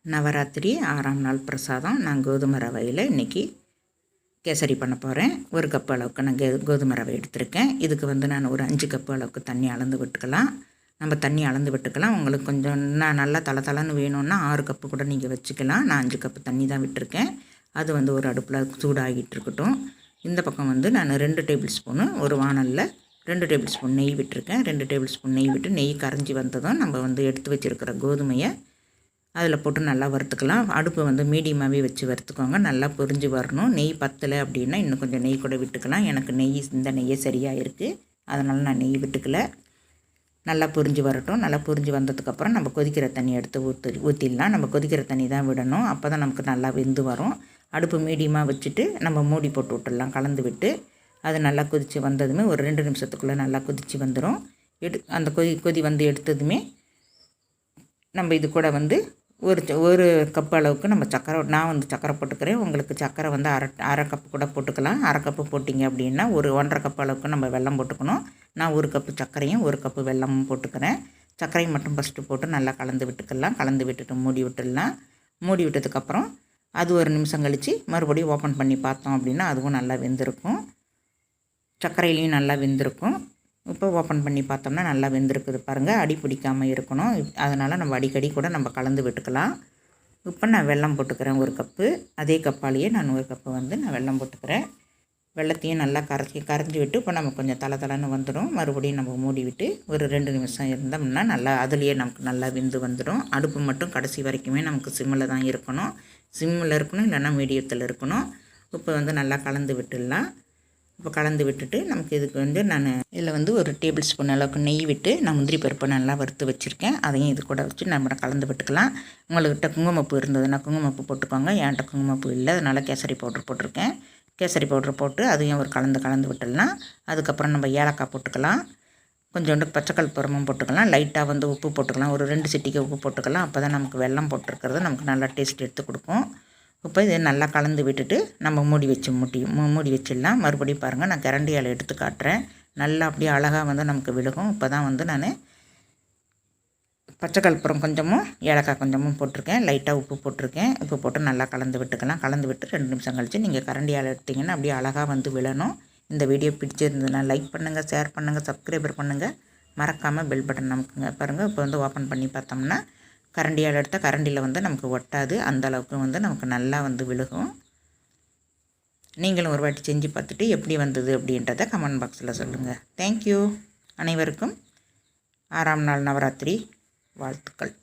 நவராத்திரி 6ஆம் நாள் பிரசாதம். நான் கோதுமை ரவையில் இன்றைக்கி கேசரி பண்ண போகிறேன். 1 கப் அளவுக்கு நான் கோதுமை ரவை எடுத்திருக்கேன். இதுக்கு நான் ஒரு 5 கப்பு அளவுக்கு தண்ணி அளந்து விட்டுக்கலாம். நம்ம தண்ணி அளந்து விட்டுக்கலாம். உங்களுக்கு கொஞ்சம் நல்லா தளன்னு வேணும்னா 6 கப்பு கூட நீங்கள் வச்சுக்கலாம். நான் 5 கப்பு தண்ணி தான் விட்டுருக்கேன். அது ஒரு அடுப்பில் சூடாகிட்டு இருக்கட்டும். இந்த பக்கம் நான் 2 டேபிள் ஸ்பூனு ஒரு வானலில் 2 டேபிள் ஸ்பூன் நெய் விட்டுருக்கேன். 2 டேபிள் ஸ்பூன் நெய் விட்டு நெய் கரைஞ்சி வந்ததும் நம்ம எடுத்து வச்சுருக்கிற கோதுமையை அதில் போட்டு நல்லா வறுத்துக்கலாம். அடுப்பு மீடியமாகவே வச்சு வறுத்துக்கோங்க. நல்லா பொரிஞ்சு வரணும். நெய் பத்தலை அப்படின்னா இன்னும் கொஞ்சம் நெய் கூட விட்டுக்கலாம். எனக்கு இந்த நெய்யே சரியாக இருக்குது, அதனால் நான் நெய் விட்டுக்கல. நல்லா பொரிஞ்சு வரட்டும். நல்லா பொரிஞ்சு வந்ததுக்கப்புறம் நம்ம கொதிக்கிற தண்ணி எடுத்து ஊற்றிடலாம். நம்ம கொதிக்கிற தண்ணி தான் விடணும், அப்போ தான் நமக்கு நல்லா வெந்து வரும். அடுப்பு மீடியமாக வச்சுட்டு நம்ம மூடி போட்டு விட்டுடலாம். கலந்து விட்டு அது நல்லா கொதித்து வந்ததுமே ஒரு 2 நிமிஷத்துக்குள்ளே நல்லா கொதித்து வந்துடும். அந்த கொதி எடுத்ததுமே நம்ம இது கூட ஒரு கப் அளவுக்கு நம்ம சர்க்கரை, நான் சர்க்கரை போட்டுக்கிறேன். உங்களுக்கு சர்க்கரை அரை கப்பு கூட போட்டுக்கலாம். அரை கப்பு போட்டிங்க அப்படின்னா ஒரு 1.5 கப் அளவுக்கு நம்ம வெல்லம் போட்டுக்கணும். நான் 1 கப்பு சர்க்கரையும் 1 கப்பு வெல்லமும் போட்டுக்கிறேன். சர்க்கரையும் மட்டும் ஃபஸ்ட்டு போட்டு நல்லா கலந்து விட்டுக்கலாம். கலந்து விட்டுட்டு மூடி விட்டுடலாம். மூடி விட்டதுக்கப்புறம் அது ஒரு நிமிஷம் கழித்து மறுபடியும் ஓப்பன் பண்ணி பார்த்தோம் அப்படின்னா அதுவும் நல்லா வெந்திருக்கும். சர்க்கரையிலையும் நல்லா வெந்திருக்கும். இப்போ ஓப்பன் பண்ணி பார்த்தோம்னா நல்லா வெந்திருக்குது பாருங்கள். அடி பிடிக்காமல் இருக்கணும். அதனால் நம்ம அடிக்கடி கூட நம்ம கலந்து விட்டுக்கலாம். இப்போ நான் வெல்லம் போட்டுக்கிறேன் 1 கப்பு. அதே கப்பாலேயே நான் 1 கப்பு நான் வெல்லம் போட்டுக்கிறேன். வெல்லத்தையும் நல்லா கரைஞ்சி விட்டு இப்போ நம்ம கொஞ்சம் தளன்னு வந்துடும். மறுபடியும் நம்ம மூடி விட்டு ஒரு 2 நிமிஷம் இருந்தோம்னா நல்லா அதுலேயே நமக்கு நல்லா வெந்து வந்துடும். அடுப்பு மட்டும் கடைசி வரைக்குமே நமக்கு சிம்மில் தான் இருக்கணும். சிம்மில் இருக்கணும், இல்லைன்னா மீடியத்தில் இருக்கணும். இப்போ நல்லா கலந்து விட்டுடலாம். இப்போ கலந்து விட்டுட்டு நமக்கு இதுக்கு நான் இதில் ஒரு டேபிள் ஸ்பூன் அளவுக்கு நெய் விட்டு நான் முந்திரி பருப்பை நல்லா வறுத்து வச்சுருக்கேன். அதையும் இது கூட வச்சு நம்ம கலந்து விட்டுக்கலாம். உங்கள்கிட்ட குங்குமப்பூ இருந்ததுன்னா குங்குமப்பூ போட்டுக்கோங்க. என்கிட்ட குங்குமப்பூ இல்லை, அதனால் கேசரி பவுட்ரு போட்டிருக்கேன். கேசரி பவுட்ரு போட்டு அதையும் கலந்து விட்டுடலாம். அதுக்கப்புறம் நம்ம ஏலக்காய் போட்டுக்கலாம். கொஞ்சோண்டு பச்சைக்கற்பூரமும் போட்டுக்கலாம். லைட்டாக உப்பு போட்டுக்கலாம். ஒரு 2 சிட்டிக்கு உப்பு போட்டுக்கலாம். அப்போ தான் நமக்கு வெல்லம் போட்டிருக்கிறது நமக்கு நல்லா டேஸ்ட் எடுத்து கொடுக்கும். இப்போ இதை நல்லா கலந்து விட்டுட்டு நம்ம மூடி வச்சிடலாம். மறுபடியும் பாருங்கள், நான் கரண்டியால் எடுத்து காட்டுறேன். நல்லா அப்படியே அழகாக நமக்கு விழுகும். இப்போ தான் நான் பச்சைக்கற்பூரம் கொஞ்சமும் ஏலக்காய் கொஞ்சமும் போட்டிருக்கேன். லைட்டாக உப்பு போட்டிருக்கேன். உப்பு போட்டு நல்லா கலந்து விட்டுக்கலாம். கலந்து விட்டு 2 நிமிஷம் கழித்து நீங்கள் கரண்டியால் எடுத்திங்கன்னா அப்படியே அழகாக விழணும். இந்த வீடியோ பிடிச்சிருந்ததுன்னா லைக் பண்ணுங்கள், ஷேர் பண்ணுங்கள், சப்ஸ்கிரைபர் பண்ணுங்கள். மறக்காமல் பெல் பட்டன் நமக்குங்க. பாருங்கள், இப்போ ஓப்பன் பண்ணி பார்த்தோம்னா கரண்டியால் எடுத்தால் கரண்டியில் நமக்கு ஒட்டாது. அந்தளவுக்கு நமக்கு நல்லா விழுகும். நீங்களும் ஒரு வாட்டி செஞ்சு பார்த்துட்டு எப்படி வந்தது அப்படின்றத கமெண்ட் பாக்ஸில் சொல்லுங்கள். தேங்க்யூ. அனைவருக்கும் 6ஆம் நாள் நவராத்திரி வாழ்த்துக்கள்.